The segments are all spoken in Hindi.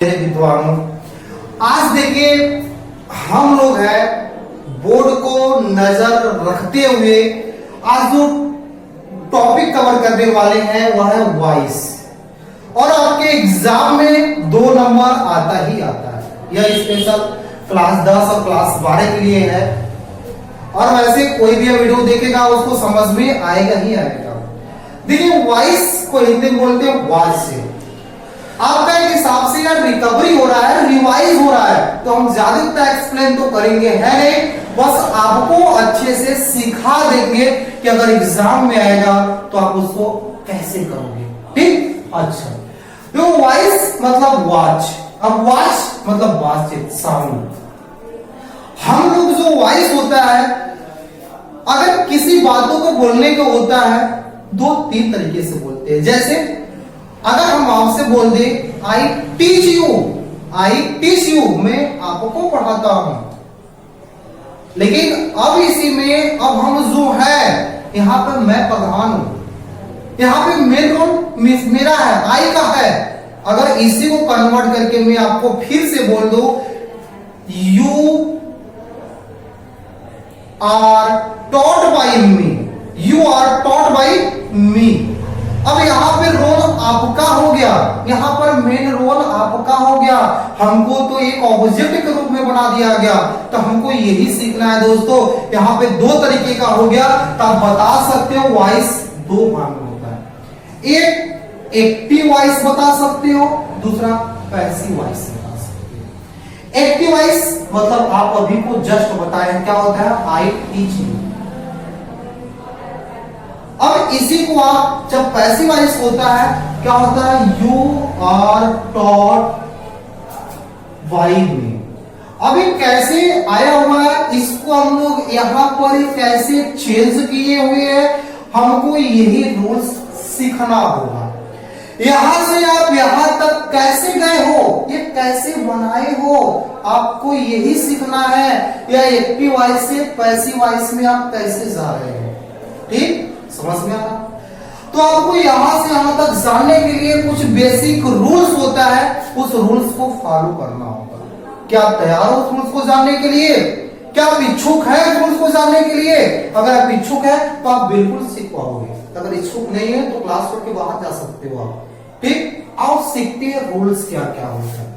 विद्वानों, आज देखिए हम लोग हैं बोर्ड को नजर रखते हुए आज जो टॉपिक कवर करने वाले हैं वह है वॉइस। और आपके एग्जाम में 2 नंबर आता ही आता है। यह स्पेशल क्लास 10 और क्लास 12 के लिए है। और वैसे कोई भी वीडियो देखेगा उसको समझ में आएगा ही आएगा। देखिए वॉइस को हिंदी में बोलते हैं वॉइस से आपका एक हिसाब से यार रिकवरी हो रहा है, रिवाइज हो रहा है, तो हम ज्यादा एक्सप्लेन तो करेंगे है नहीं, बस आपको अच्छे से सिखा देंगे कि अगर एग्जाम में आएगा तो आप उसको कैसे करोगे। ठीक, अच्छा। तो वॉइस मतलब वॉच, अब वॉच मतलब बातचीत, साउंड। हम लोग जो वॉइस होता है अगर किसी बातों को बोलने को होता है 2-3 तरीके से बोलते हैं। जैसे अगर हम आपसे बोल दे आई टीच यू, मैं आपको पढ़ाता हूं, लेकिन अब इसी में अब हम जो है यहां पर मैं प्रधान हूं, यहां पे मेन रोल मेरा है, आई का है। अगर इसी को कन्वर्ट करके मैं आपको फिर से बोल दो you are taught by me, you are taught by me. अब यहां पे रोल आपका हो गया, यहां पर मेन रोल आपका हो गया। हमको तो एक ऑब्जेक्ट के रूप में बना दिया गया, तो हमको यही सीखना है दोस्तों। यहां पे 2 तरीके का हो गया, तो आप बता सकते हो वॉइस 2 भाग में होता है। एक एक्टिव वॉइस बता सकते हो, दूसरा पैसिव वॉइस बता सकते हो। एक्टिव वॉइस मतलब आप अभी को जस्ट बताएं क्या होता है, आई टीच यू। अब इसी को आप जब पैसिव वॉइस होता है क्या होता है, you are taught by me. अब ये कैसे आया हुआ है, इसको हम लोग यहां पर कैसे चेंज किए हुए हैं, हमको यही रूल्स सीखना होगा। यहां से आप यहां तक कैसे गए हो, ये कैसे बनाए हो, आपको यही सीखना है। या एक्टिव वॉइस से पैसिव वॉइस में आप कैसे जा रहे हो। ठीक, समझ में आया। तो आपको यहां से यहां तक जानने के लिए कुछ बेसिक रूल्स होता है, उस रूल्स को फॉलो करना होगा। क्या आप तैयार हो उस रूल्स को जानने के लिए? क्या आप इच्छुक है रूल्स को जानने के लिए? अगर आप इच्छुक है तो आप बिल्कुल सीख पाओगे, अगर इच्छुक नहीं है तो क्लास छोड़ के बाहर जा सकते हो आप। ठीक, आप सीखते हैं रूल्स क्या क्या होता है।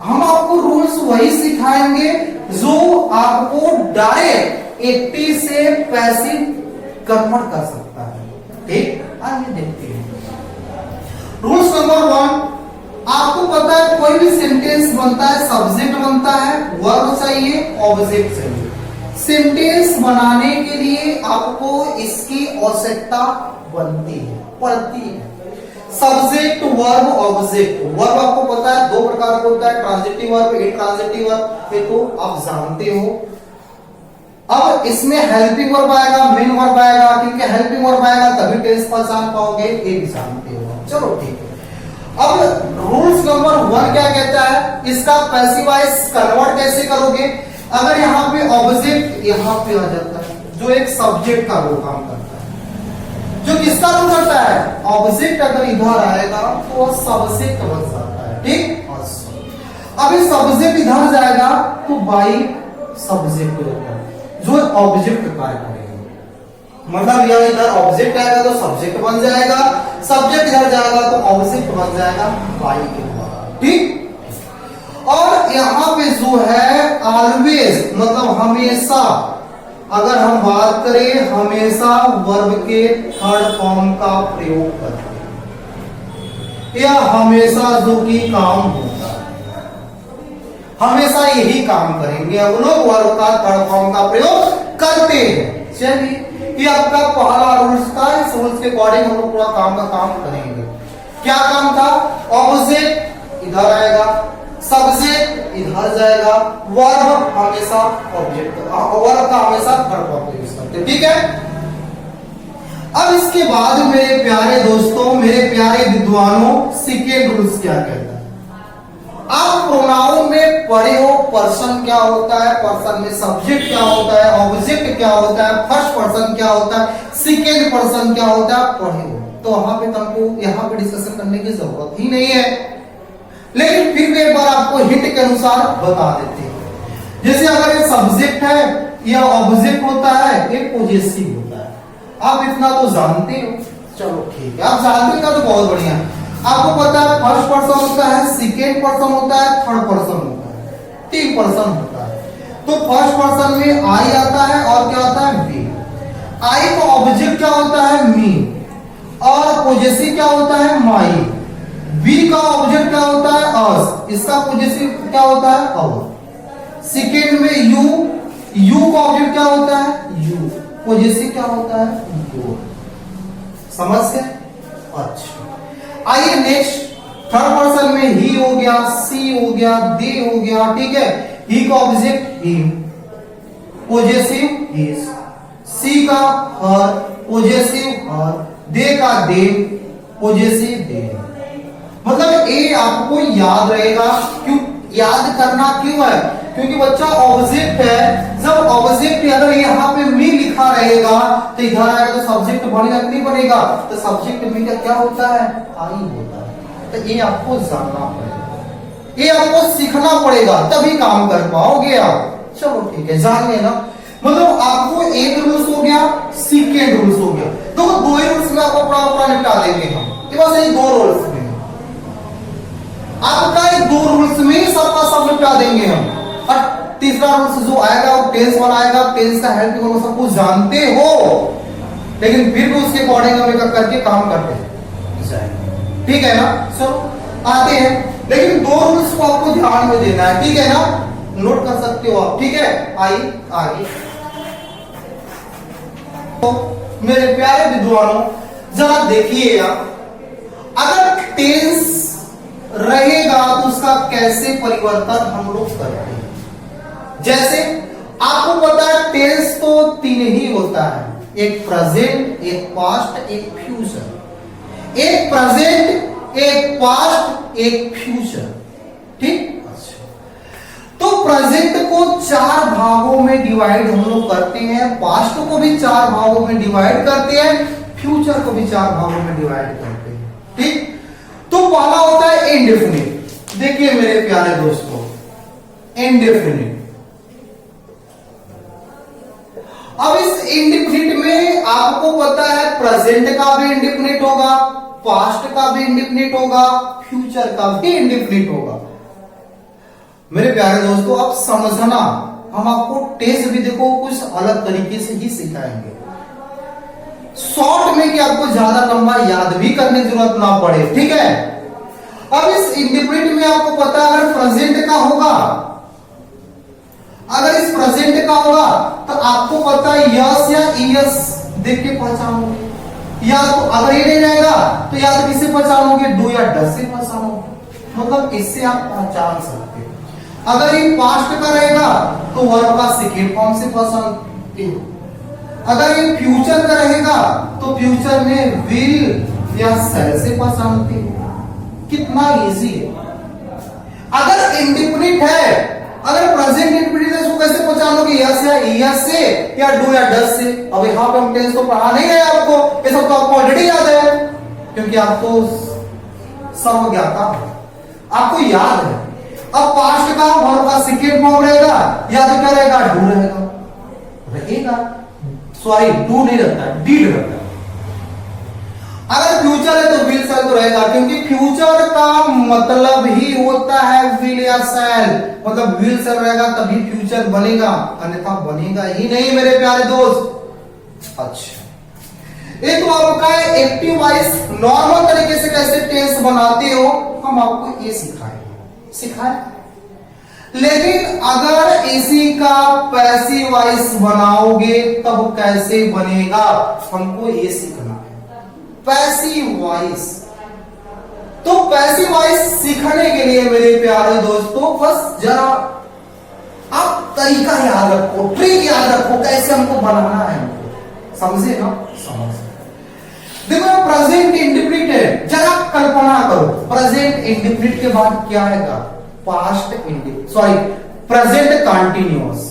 हम आपको रूल्स वही सिखाएंगे जो आपको डायरेक्ट एक्टिव से पैसिव कन्वर्ट कर सकता है। ठीक, आइए देखते हैं। रूल्स नंबर 1, आपको पता है कोई भी सेंटेंस बनता है सब्जेक्ट बनता है, वर्ब चाहिए, ऑब्जेक्ट चाहिए। सेंटेंस बनाने के लिए आपको इसकी आवश्यकता बनती है, पड़ती है। Subject, verb, object. वर्ब आपको पता है 2 प्रकार का होता है, ट्रांजिटिव वर्ब, इंट्रांजिटिव वर्ब, ये तो आप जानते हो। अब इसमें हेल्पिंग वर्ब आएगा, मेन वर्ब आएगा, क्योंकि हेल्पिंग वर्ब आएगा तभी टेंस पहचान पाओगे, ये भी जानते हो। चलो ठीक है। अब रूल्स नंबर 1 क्या कहता है, इसका पैसिव वॉइस कन्वर्ट कैसे करोगे। अगर यहाँ पे ऑब्जेक्ट यहाँ पे आ जाता है, जो एक सब्जेक्ट का रोल काम करता है, जो किसका रोल करता है, ऑब्जेक्ट अगर इधर आएगा तो सब्जेक्ट बन जाता है। ठीक, अब इस सब्जेक्ट इधर जाएगा तो बाई सब्जेक्ट होता है, जो ऑब्जेक्ट कार्य करेगा। मतलब यह इधर ऑब्जेक्ट आएगा तो सब्जेक्ट बन जाएगा, सब्जेक्ट इधर जाएगा तो ऑब्जेक्ट बन जाएगा बाई के द्वारा। ठीक, और यहां पे जो है ऑलवेज मतलब हमेशा, अगर हम बात करें हमेशा वर्ब के थर्ड फॉर्म का प्रयोग करते हैं, या हमेशा जो कि काम होता है, हमेशा यही काम करेंगे हम लोग, वर्ब का थर्ड फॉर्म का प्रयोग करते हैं। चलिए, ये आपका पहला रूल्स था। इस रूल्स के अकॉर्डिंग हम लोग पूरा काम का काम करेंगे। क्या काम था, ऑब्जेक्ट इधर आएगा, सब्जेक्ट इधर जाएगा, वर्ब हमेशा ऑब्जेक्ट, वर्ब का हमेशा थर्ड फॉर्म यूज करते हैं। ठीक है। अब इसके बाद मेरे प्यारे दोस्तों, मेरे प्यारे विद्वानों, सेकेंड रूल्स क्या कहता है। आप प्रोनाउन में पढ़े हो पर्सन क्या होता है, पर्सन में सब्जेक्ट क्या होता है, ऑब्जेक्ट क्या होता है, फर्स्ट पर्सन क्या होता है, सेकेंड पर्सन क्या होता है, पढ़े हो। तो वहां पे तुमको यहाँ पे डिस्कशन करने की जरूरत ही नहीं है। लेकिन फिर भी एक बार आपको हिंट के अनुसार बता देते हैं। जैसे अगर ये सब्जेक्ट है या ऑब्जेक्ट होता है, एक पॉजेसिव होता है। आप इतना तो जानते हो, चलो ठीक है, आप जानते का तो बहुत बढ़िया। आपको पता है फर्स्ट पर्सन होता है, सेकेंड पर्सन होता है, थर्ड पर्सन होता है, 3 पर्सन होता है। तो फर्स्ट पर्सन में आई आता है और क्या होता है वी। आई का ऑब्जेक्ट क्या होता है मी, और पॉजेसिव क्या होता है माई। वी का ऑब्जेक्ट क्या होता है अस, इसका पॉजेसिव क्या होता है अवर। सेकेंड में यू का ऑब्जेक्ट क्या होता है यू, पॉजेसिव क्या होता है योर। समझ गए? अच्छा, आइए नेक्स्ट। थर्ड पर्सन में ही हो गया, सी हो गया, दे हो गया, ठीक है। ही का ऑब्जेक्ट हिम, पॉजेसिव हिज। सी का हर, पॉजेसिव हर। दे का दे, पॉजेसिव दे। मतलब ये आपको याद रहेगा। क्यों याद करना क्यों है? क्योंकि बच्चा ऑब्जेक्ट है, जब ऑब्जेक्ट अगर यहाँ पे मी लिखा रहेगा तो इधर आएगा तो सब्जेक्ट बनेगा कि नहीं बनेगा? तो सब्जेक्ट मी का क्या होता है आई होता है। तो ये आपको जानना पड़ेगा, ये आपको सीखना पड़ेगा, तभी काम कर पाओगे आप। चलो ठीक है, जान लेना। मतलब आपको एक रूल्स हो गया, सेकेंड रूल्स हो गया। तो 2 ही रूल्स में आपको पूरा निपटा देंगे हम। बस यही 2 रूल्स में आपका 2 रूल्स में सबका सब निपटा देंगे हम। और तीसरा रूल्स जो आएगा वो टेंस वाला आएगा। टेंस का हेल्प करो, सब कुछ जानते हो, लेकिन फिर भी उसके अकॉर्डिंग हम करके काम करते हैं। ठीक है ना? चलो आते हैं, लेकिन 2 रूल्स को आपको ध्यान में देना है, ठीक है ना? नोट कर सकते हो आप, ठीक है? आइए आगे। तो मेरे प्यारे विद्वानों, जरा देखिए आप, अगर टेंस रहेगा तो उसका कैसे परिवर्तन हम लोग करते हैं। जैसे आपको पता है टेंस तो 3 ही होता है, एक प्रेजेंट, एक पास्ट, एक फ्यूचर। एक प्रेजेंट, एक पास्ट, एक फ्यूचर, ठीक। तो प्रेजेंट को 4 भागों में डिवाइड हम लोग करते हैं, पास्ट को भी 4 भागों में डिवाइड करते हैं, फ्यूचर को भी 4 भागों में डिवाइड करते हैं, ठीक। तो पहला होता है इंडेफिनिट। देखिए मेरे प्यारे दोस्तों, इंडेफिनिट। अब इस इंडेफिनिट में आपको पता है प्रेजेंट का भी इंडेफिनिट होगा, पास्ट का भी इंडेफिनिट होगा, फ्यूचर का भी इंडेफिनिट होगा। मेरे प्यारे दोस्तों, अब समझना, हम आपको टेस्ट भी देखो कुछ अलग तरीके से ही सिखाएंगे, शॉर्ट में कि आपको ज्यादा लंबा याद भी करने की जरूरत ना पड़े, ठीक है। अब इस इंडेफिनिट में आपको पता है अगर प्रेजेंट का होगा, अगर इस प्रेजेंट का होगा तो आपको पता है यस या ईएस देख के पहचानोगे, या तो अगर ये नहीं रहेगा तो या तो किससे पहचानोगे, डू या डस से पहचानोगे। मतलब इससे आप पहचान सकते हो। अगर ये पास्ट का रहेगा तो वर्ब का सेकेंड फॉर्म से पहचानते हो। अगर ये फ्यूचर का रहेगा तो फ्यूचर में विल या शैल से पहचानते हो। कितना इजी है। अगर इंडेफिनिट है, अगर प्रेजेंट इंडेफिनिट है तो कैसे पहचानोगे, यस या ईएस से या डू या डस से। अब यहां पे हम टेंस तो पढ़ा नहीं है आपको, ये सब तो आपको ऑलरेडी याद है, क्योंकि आपको सर्व ज्ञाता है, आपको याद है। अब पास्ट का वर्ब का सेकेंड फॉर्म रहेगा, या तो क्या रहेगा, डू रहेगा, सॉरी डू नहीं रहता, डीड रहता है। अगर फ्यूचर है तो विल शैल तो रहेगा, क्योंकि फ्यूचर का मतलब ही होता है विल या शैल। मतलब विल शैल रहेगा तभी फ्यूचर बनेगा, अन्यथा बनेगा ही नहीं मेरे प्यारे दोस्त। अच्छा, ये तो आपका एक्टिव वॉइस नॉर्मल तरीके से कैसे टेंस बनाते हो हम आपको ये सिखाए। लेकिन अगर इसी का पैसिव वॉइस बनाओगे तब कैसे बनेगा, हमको ये सीखना है। पैसिव वॉइस, तो पैसिव वॉइस सीखने के लिए मेरे प्यारे दोस्तों बस जरा आप तरीका याद रखो, ट्रिक याद रखो, कैसे हमको बनाना है, हमको समझे ना? समझ देखो, प्रेजेंट इंडेफिनिट है, जरा कल्पना करो, प्रेजेंट इंडेफिनिट के बाद क्या आएगा, past indefinite, sorry present continuous.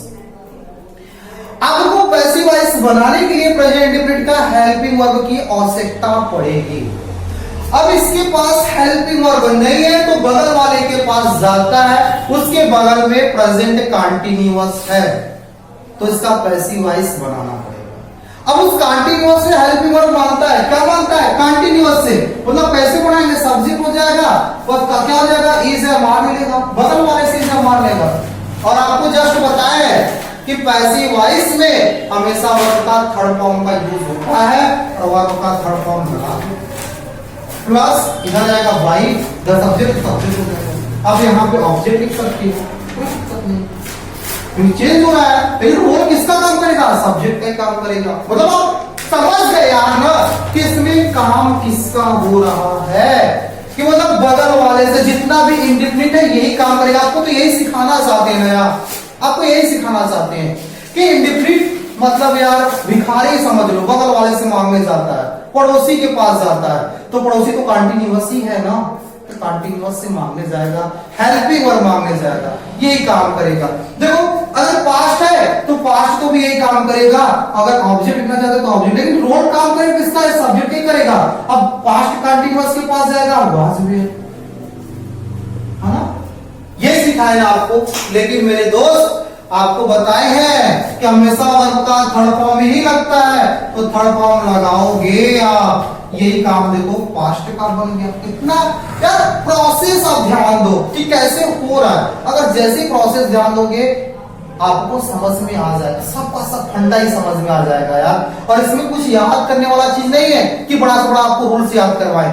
आपको पैसिव वॉइस बनाने के लिए प्रेजेंट इंडेफिनिट का हेल्पिंग वर्ब की आवश्यकता पड़ेगी। अब इसके पास हेल्पिंग वर्ब नहीं है तो बगल वाले के पास जाता है, उसके बगल में प्रेजेंट कंटीन्यूअस है तो इसका पैसिव वॉइस बनाना पड़ेगा। अब उस कंटीन्यूअस से हेल्पिंग वर्ब मानता है, क्या मानता है? कंटीन्यूअस से, मतलब कैसे बनाएंगे? सब्जेक्ट हो जाएगा और क्या हो जाएगा? इज है मान मिलेगा, बगल वाले से इज है मान लेगा। और आपको जस्ट बताया है कि पैसिव वॉइस में हमेशा वर्ब का थर्ड फॉर्म का यूज होता है और वर्ब का थर्ड फॉर्म लगा प्लस इधर जाएगा बाई द सब्जेक्ट हो जाएगा। अब यहाँ पे ऑब्जेक्ट लिख सकते हो, चेंज हो रहा है लेकिन रोल किसका काम करेगा? सब्जेक्ट का काम करेगा। मतलब आप समझ गए यार ना कि इसमें काम किसका हो रहा है, कि मतलब बगल वाले से जितना भी इंडिपेंडेंट है यही काम करेगा। आपको तो यही सिखाना चाहते हैं ना यार, आपको यही सिखाना चाहते हैं कि इंडिपेंडेंट मतलब यार भिखारी समझ लो, बगल वाले से मांगने जाता है, पड़ोसी के पास जाता है तो पड़ोसी तो कंटीन्यूअस ही है ना, तो कंटीन्यूअस से मांगने जाएगा, हेल्पिंग वर्ब मांगने जाएगा, यही काम करेगा। देखो अगर पास्ट है तो पास्ट तो भी यही काम करेगा, अगर ऑब्जेक्ट लिखना चाहते तो ऑब्जेक्ट, लेकिन रोल काम करेगा किसका है? सब्जेक्ट ही करेगा। अब पास्ट कंटीन्यूअस के पास जाएगा, वाज भी है ना, ये सिखाया ना आपको। लेकिन मेरे दोस्त आपको बताए हैं कि हमेशा वर्ब का थर्ड फॉर्म ही लगता है, तो थर्ड फॉर्म लगाओगे आप, यही काम देखो पास्ट का बन गया। इतना यार प्रोसेस आप ध्यान दो कि कैसे हो रहा है, अगर जैसे प्रोसेस ध्यान दोगे आपको समझ में आ जाएगा, सबका सब फंडा ही समझ में आ जाएगा यार। और इसमें कुछ याद करने वाला चीज नहीं है कि बड़ा से बड़ा आपको रूल्स याद करवाए,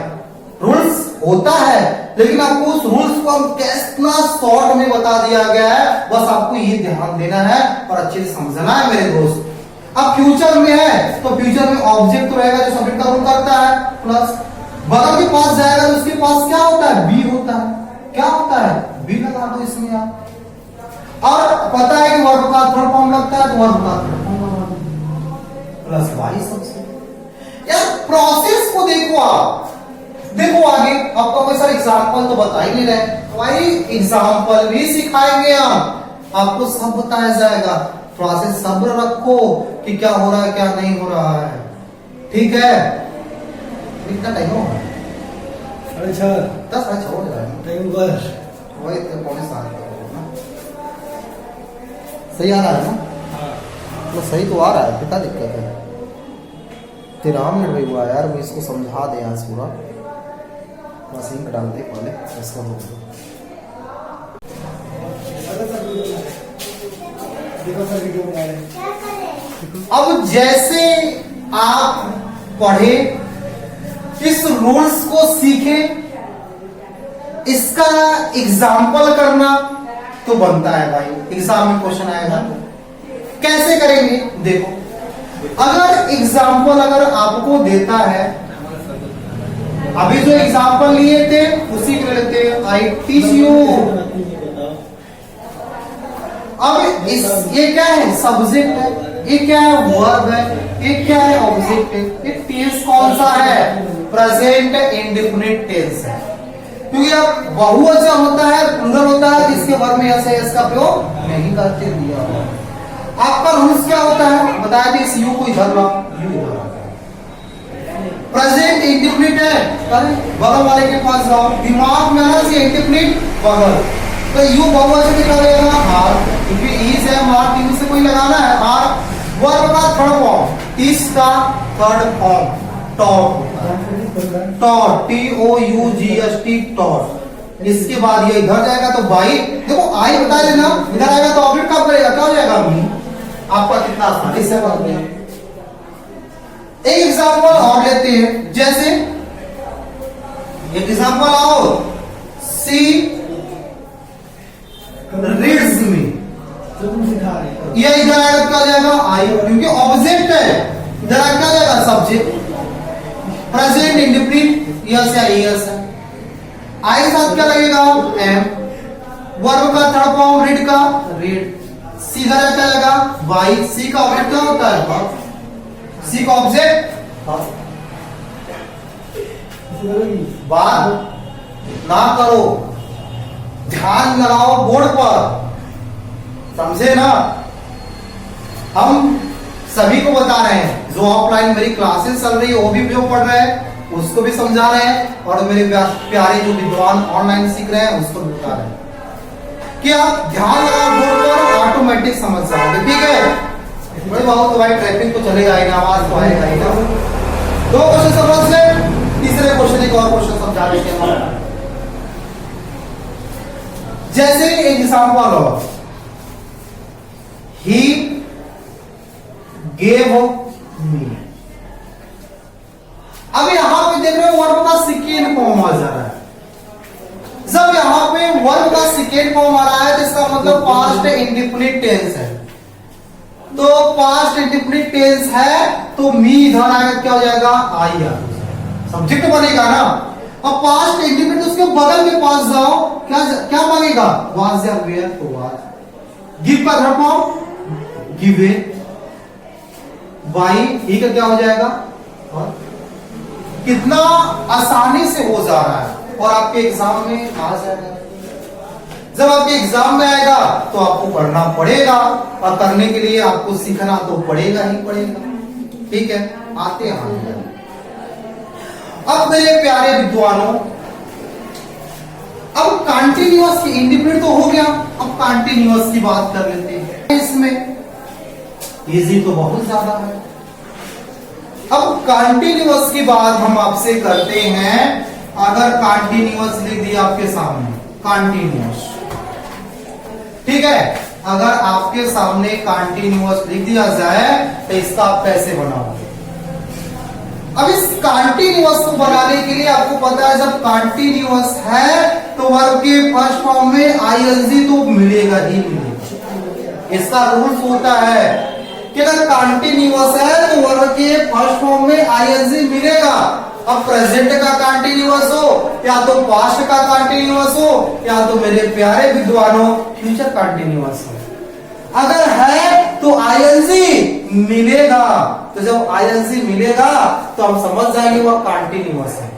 रूल्स होता है लेकिन आपको उस रूल्स को कितना शॉर्ट में बता दिया गया है, बस आपको ये ध्यान देना है और अच्छे से समझना है मेरे दोस्त। अब फ्यूचर में है तो फ्यूचर में ऑब्जेक्ट तो रहेगा जो सब्जेक्ट का रोल करता है, प्लस बगल के पास जाएगा तो उसके पास क्या होता है? बी होता है। क्या होता है? बी लगा दो इसमें आप। और पता है कि वर्ब का थर्ड फॉर्म लगता है तो वर्ब का थर्ड फॉर्म लगा दो प्लस वाई सबसे। यार प्रोसेस को देखो आप, देखो आगे आपको कोई सारे एग्जाम्पल तो बता ही नहीं रहे, वही एग्जाम्पल भी सिखाएंगे हम, आपको सब बताया जाएगा। थोड़ा सा सब्र रखो कि क्या हो रहा है क्या नहीं हो रहा है, ठीक है? कितना टाइम हो? 10 हो जाएगा, वही तो पौने 7 ना, सही आ रहा है ना? तो सही तो आ रहा है, कितना दिक्कत है? 13 मिनट भी हुआ यार, मैं इसको समझा दे आज पूरा, बस इंक डालते पहले इसका हो गया। अब जैसे आप पढ़े, इस रूल्स को सीखे, इसका एग्जाम्पल करना तो बनता है भाई, एग्जाम में क्वेश्चन आएगा। कैसे करेंगे? देखो अगर एग्जाम्पल अगर आपको देता है, अभी जो एग्जाम्पल लिए थे उसी को लेते हैं, आई टीच यू। अब इस ये क्या है? सब्जेक्ट है, ये क्या है? वर्ब है, ये क्या है? ऑब्जेक्ट है। ये टेंस कौन सा है? प्रेजेंट इंडेफिनिट टेंस है, क्योंकि अब बहुवचन होता है, प्लूरल होता है, जिसके वर्ब में ऐसे इसका प्रयोग नहीं करते दिया हुआ। आपका रूल्स क्या होता है? बताया था, इस यू को इधर लाओ, यू इधर। प्रेजेंट इंडेफिनिट है, बगल वाले के पास जाओ, दिमाग में आना चाहिए इंडेफिनिट बगल, तो यू बहुवचन निकालेगा आर, क्योंकि इज है मार, तीन से कोई लगाना है आर। वर्ब का थर्ड फॉर्म, इज का third form taught, taught TOUGHT taught. इसके बाद ये इधर जाएगा तो बाई, देखो आई बता देना, इधर आएगा तो ऑब्जेक्ट कब करेगा? क्या हो जाएगा? आपका कितना आसानी से बन गया। एक एग्जाम्पल और लेते हैं, जैसे एक एग्जाम्पल आओ, सी रीड्स मी, ये इधर आएगा क्या हो जाएगा? आई, क्योंकि ऑब्जेक्ट है, इधर आएगा क्या जाएगा? सब्जेक्ट। प्रेजेंट इंडेफिनिट यस या यस है, आई के साथ क्या लगेगा? एम। वर्ब का थर्ड फॉर्म रीड का रीड, सी इधर क्या लगेगा? वाई। सी का ऑब्जेक्ट क्या होता है? सी का ऑब्जेक्ट बात ना करो, ध्यान लगाओ बोर्ड पर, समझे ना? हम सभी को बता रहे हैं, जो ऑफलाइन मेरी क्लासेस चल रही है वो भी जो पढ़ रहे हैं, उसको भी समझा रहे हैं और मेरे प्यारे जो विद्वान ऑनलाइन सीख रहे हैं उसको भी बता रहे हैं कि आप ध्यान लगाओ बोर्ड पर, ऑटोमेटिक समझ जाओगे। ठीक है भाई, बहुत भाई ट्रैफिक तो चलेगा ही ना, आवाज तो आएगा ही ना। 2 क्वेश्चन समझ ले, तीसरे क्वेश्चन एक और क्वेश्चन समझा देते हैं। जैसे एग्जांपल हो, ही गेव मी। अब यहां पे देख रहे हो वर्ब का सेकेंड फॉर्म आ जा रहा है। जब यहां पे वर्ब का सेकेंड फॉर्म आ रहा है तो इसका मतलब पास्ट इंडेफिनिट टेंस है। तो पास्ट इंडेफिनिट टेंस है तो मी इधर आएगा, क्या हो जाएगा, आई आ, सब्जेक्ट बनेगा ना। अब पास्ट इंडेफिनिट उसके बगल में पास जाओ, क्या क्या मांगेगा, वाज या वेयर, तो वाज। गिव का थर्ड फॉर्म गिवन, बाई, ही का क्या हो जाएगा, और कितना आसानी से हो जा रहा है और आपके एग्जाम में आ जाएगा। जब आपके एग्जाम में आएगा तो आपको पढ़ना पड़ेगा और करने के लिए आपको सीखना तो पड़ेगा ही पड़ेगा। ठीक है, आते हैं अब मेरे प्यारे विद्वानों, अब कंटिन्यूअस की इंडिपेंडेंट तो हो गया, अब कंटिन्यूअस की बात कर लेते हैं। इसमें इजी तो बहुत ज्यादा है। अब कंटिन्यूअस की बात हम आपसे करते हैं। अगर कंटिन्यूअस लिख दिया आपके सामने, कंटिन्यूअस, ठीक है, अगर आपके सामने कंटिन्यूअस लिख दिया जाए तो इसका आप कैसे बनाओगे। अब इस कंटिन्यूअस को बनाने के लिए आपको पता है जब कंटिन्यूअस है तो वर्ब के फर्स्ट फॉर्म में आईएनजी तो मिलेगा ही मिलेगा। इसका रूल्स होता है कि अगर कंटिन्यूअस है तो वर्ब के फर्स्ट फॉर्म में आईएनजी मिलेगा। अब प्रेजेंट का कंटिन्यूअस हो या तो पास्ट का कंटिन्यूअस हो या तो मेरे प्यारे विद्वानों फ्यूचर कंटिन्यूअस हो, अगर है तो आईएनजी मिलेगा। तो जब आईएनजी मिलेगा तो हम समझ जाएंगे वह कंटिन्यूअस है।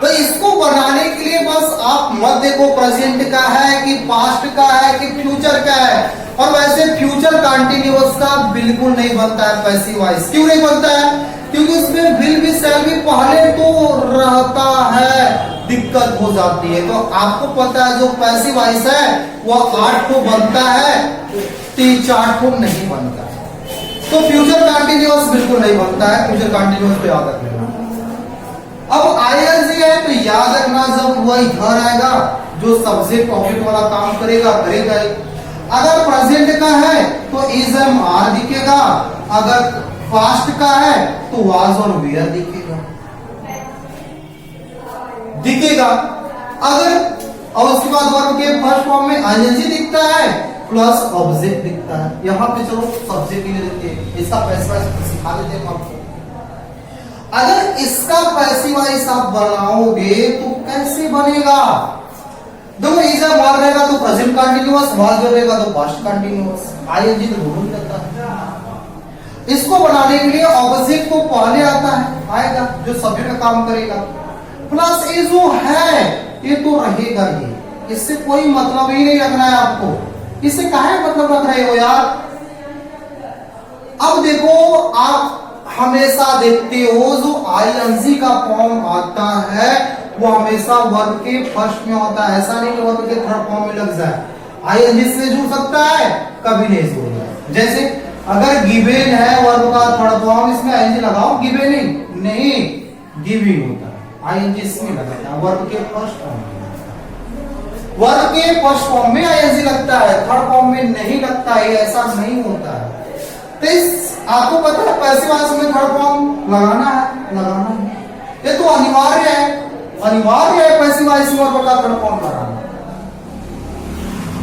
तो इसको बनाने के लिए बस आप मत देखो प्रेजेंट का है कि पास्ट का है कि फ्यूचर का है। और वैसे फ्यूचर कंटिन्यूअस का बिल्कुल नहीं बनता है पैसिव वॉइस। क्यों नहीं बनता है? क्योंकि उसमें विल भी शैल भी पहले तो रहता है, दिक्कत हो जाती है। तो आपको पता है जो पैसिव वॉइस है वह 8 को बनता है, 3-4 को नहीं बनता है। तो फ्यूचर कंटिन्यूअस बिल्कुल नहीं बनता है। फ्यूचर कंटिन्यूअस को याद रख लेना। अब आईएनजी है तो याद रखना जब वह इधर आएगा जो सब्जेक्ट ऑब्जेक्ट वाला काम करेगा करेगा ही। अगर प्रेजेंट का है तो इज एम आर दिखेगा, अगर पास्ट का है तो वाज और वेयर दिखेगा। अगर और उसके बाद वर्ब के फर्स्ट फॉर्म में आईएनजी दिखता है प्लस ऑब्जेक्ट दिखता है। यहां पे चलो सब्जेक्ट ले लेते हैं, इसका पैसिव वॉइस सिखा देते हैं आपको। अगर इसका पैसिव वॉइस आप बनाओगे तो कैसे बनेगा? देखो इज एम आर रहेगा तो प्रेजेंट कंटिन्यूअस, वाज रहेगा तो पास्ट कंटिन्यूअस, आईएनजी तो दोनों ही रहता है। इसको बनाने के लिए ऑब्जेक्ट को पहले आता है आएगा जो सब्जेक्ट का काम करेगा, प्लस ये जो है ये तो रहेगा ही। इससे कोई मतलब ही नहीं रखना है आपको। इससे काहे मतलब रख रहे हो यार? अब देखो आप हमेशा देखते हो जो आईएनजी का फॉर्म आता है वो हमेशा वर्ब के फर्स्ट में होता है। ऐसा नहीं कि वर्ब के थर्ड फॉर्म में लग जाए। आईएनजी से जुड़ सकता है, कभी नहीं जुड़ेगा। जैसे अगर गिवेन है वर्ब का थर्ड फॉर्म, इसमें आईएनजी लगाओ, गिवेनिंग नहीं, गिविंग होता है। आईएनजी इसमें लगता है वर्ब के फर्स्ट फॉर्म में। वर्ब के फर्स्ट फॉर्म में आईएनजी लगता है, थर्ड फॉर्म में नहीं लगता है। ऐसा नहीं होता है। तो इस आपको पता है पैसिव वॉइस में थर्ड फॉर्म लगाना है, ये तो अनिवार्य है। अनिवार्य है पैसिव वॉइस में वर्ब का थर्ड फॉर्म लगाना।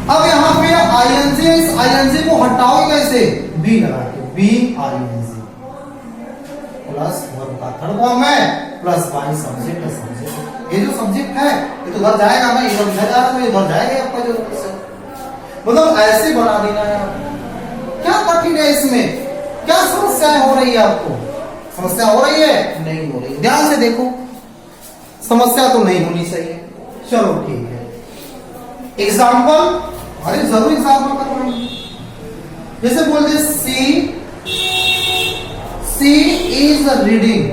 अब यहाँ पे आईएनजी को हटाओ कैसे? बी लगा के, बी आईएनजी प्लस वर्ब का थर्ड फॉर्म है प्लस वाई सब्जेक्ट है। सब्जेक्ट ये जो सब्जेक्ट है ये तो उधर जाएगा ना, इधर जा रहा है इधर जाएगा आपका जो मतलब ऐसे बना देना है। क्या कठिन है इसमें? क्या समस्याएं हो रही है आपको? समस्या हो रही है? नहीं हो रही। ध्यान से देखो, समस्या तो नहीं होनी चाहिए। चलो ठीक है। एग्जाम्पल, अरे जरूर एग्जाम्पल करवाएंगे। जैसे बोलते she is reading,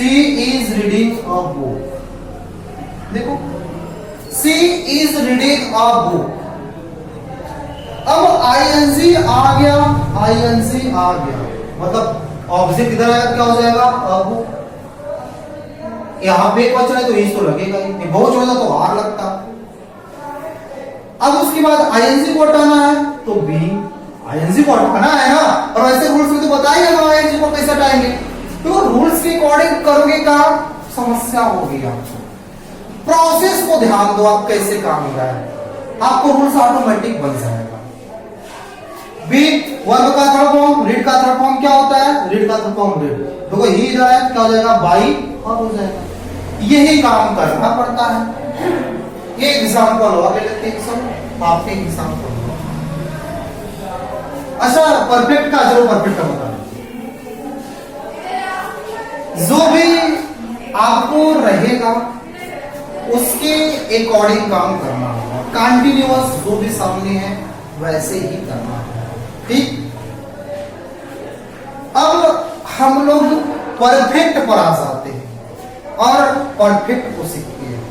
she is reading a book. देखो she is reading a book. अब आईएनजी आ गया, आईएनजी आ गया मतलब ऑब्जेक्ट इधर आया, क्या हो जाएगा अ बुक। यहां पे एक वचन है तो इज तो लगेगा ही, बहुवचन होता तो आर लगता। अब उसके बाद आईएनजी को हटाना है तो बी, आईएनजी को हटाना है ना, और वैसे रूल्स में तो बताइए हम आईएनजी को कैसे हटाएंगे। तो रूल्स के अकॉर्डिंग करोगे का समस्या होगी आपको। प्रोसेस को ध्यान दो, आप कैसे काम हो रहा है, आपको रूल्स ऑटोमेटिक बन जाएगा। बी वर्ब का थर्ड फॉर्म, रीड का थर्ड फॉर्म क्या होता है, रीड का थर्ड फॉर्म रीड। देखो ही इधर है, क्या हो जाएगा बाई और हो जाएगा। यही काम करना पड़ता है। ये एग्जांपल हो, अभी लेते हैं सब आपके एग्जांपल हो। अच्छा परफेक्ट का, चलो परफेक्ट का बता, जो भी आपको रहेगा उसके अकॉर्डिंग काम करना होगा। कंटिन्यूअस जो भी सामने है वैसे ही करना है, ठीक। अब हम लोग परफेक्ट पर आ जाते हैं और परफेक्ट को सीखते हैं,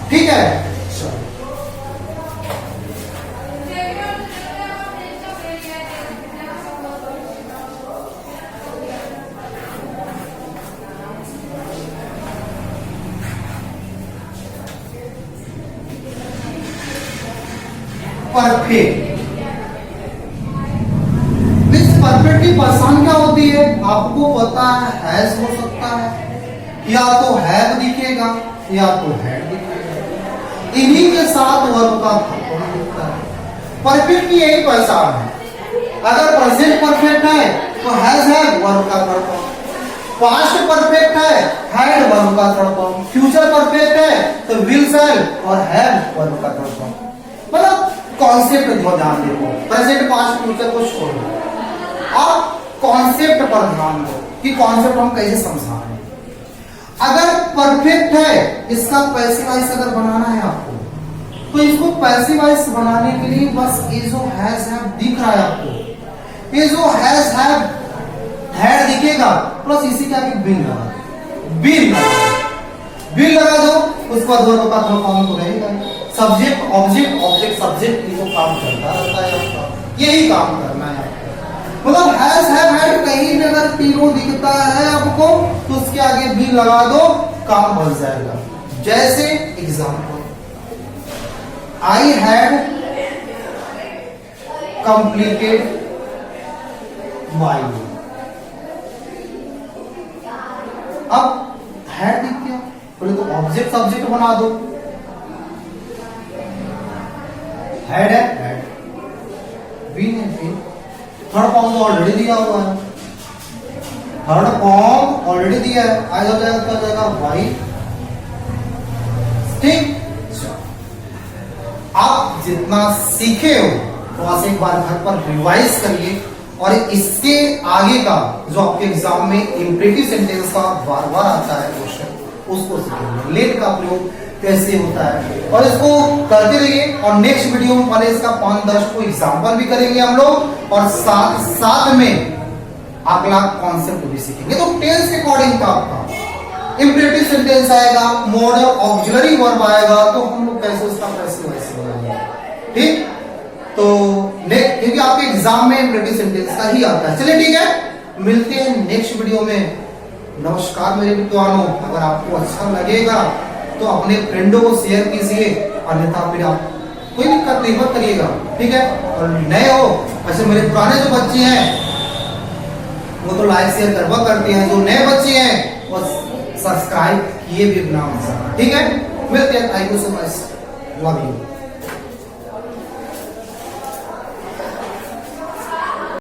ठीक है। परफेक्ट, परफेक्ट की पहचान क्या होती है आपको पता है, हैज हो सकता है, या तो हैव दिखेगा या तो हैड दिखेगा, इन्हीं के साथ वर्ब का फॉर्म दिखता है। परफेक्ट की यही पहचान है। अगर प्रेजेंट परफेक्ट है तो हैज हैव वर्ब का थर्ड फॉर्म, पास्ट परफेक्ट है हैड वर्ब का थर्ड फॉर्म, फ्यूचर परफेक्ट है तो विल शैल और हैव वर्ब का थर्ड फॉर्म। मतलब कॉन्सेप्ट को ध्यान देखो, प्रेजेंट पास्ट फ्यूचर को छोड़ दो, आप कॉन्सेप्ट पर ध्यान दो कि कॉन्सेप्ट हम कैसे समझा रहे हैं। अगर परफेक्ट है, इसका पैसिव वॉइस अगर बनाना है आपको, तो इसको पैसिव वॉइस बनाने के लिए बस ये जो हैज हैव दिख रहा है आपको, ये जो हैज हैव हैड दिखेगा प्लस इसी के आगे बिल लगा, बिल लगा दो, उसके बाद वर्ब का थर्ड फॉर्म तो रहेगा। सब्जेक्ट ऑब्जेक्ट, ऑब्जेक्ट सब्जेक्ट, ये तो काम चलता रहता है आपका, यही काम करना है आपको। मतलब हैज हैव हैड कहीं भी अगर तीनों दिखता है आपको तो उसके आगे भी लगा दो, काम बन जाएगा। जैसे example, I had completed my, अब हैड दिख गया, बोले तो ऑब्जेक्ट सब्जेक्ट बना दो, हैड है हैड, बी है बी, थर्ड फॉर्म तो ऑलरेडी दिया हुआ है, थर्ड फॉर्म ऑलरेडी दिया है, आज हो जाएगा क्या जाएगा वाई, ठीक। आप जितना सीखे हो तो वहां से एक बार घर पर रिवाइज करिए और इसके आगे का जो आपके एग्जाम में इंपरेटिव सेंटेंस का बार बार आता है क्वेश्चन, उसको सीखेंगे। लेट का प्रयोग कैसे होता है और इसको करते रहिए। और नेक्स्ट वीडियो में पहले इसका 5-10 को एग्जाम्पल भी करेंगे हम लोग और साथ साथ में अगला कॉन्सेप्ट भी सीखेंगे। तो टेंस के अकॉर्डिंग का आपका इंपरेटिव सेंटेंस आएगा, मॉडल ऑक्सिलरी वर्ब आएगा, तो हम लोग कैसे उसका पैसिव वॉइस बनाएंगे, ठीक। तो क्योंकि आपके एग्जाम में इंपरेटिव सेंटेंस का ही आता है। चलिए ठीक है, मिलते हैं नेक्स्ट वीडियो में। नमस्कार मेरे विद्वानों, अगर आपको अच्छा लगेगा तो अपने फ्रेंडों को शेयर कीजिए, अन्यथा फिर आप कोई दिक्कत नहीं मत करिएगा, ठीक है। और नए हो, ऐसे मेरे पुराने जो बच्चे हैं वो तो लाइक शेयर करवा करते हैं, जो नए बच्चे हैं वो सब्सक्राइब किए भी अपना, ठीक है। मिलते हैं, thank you so much, love you.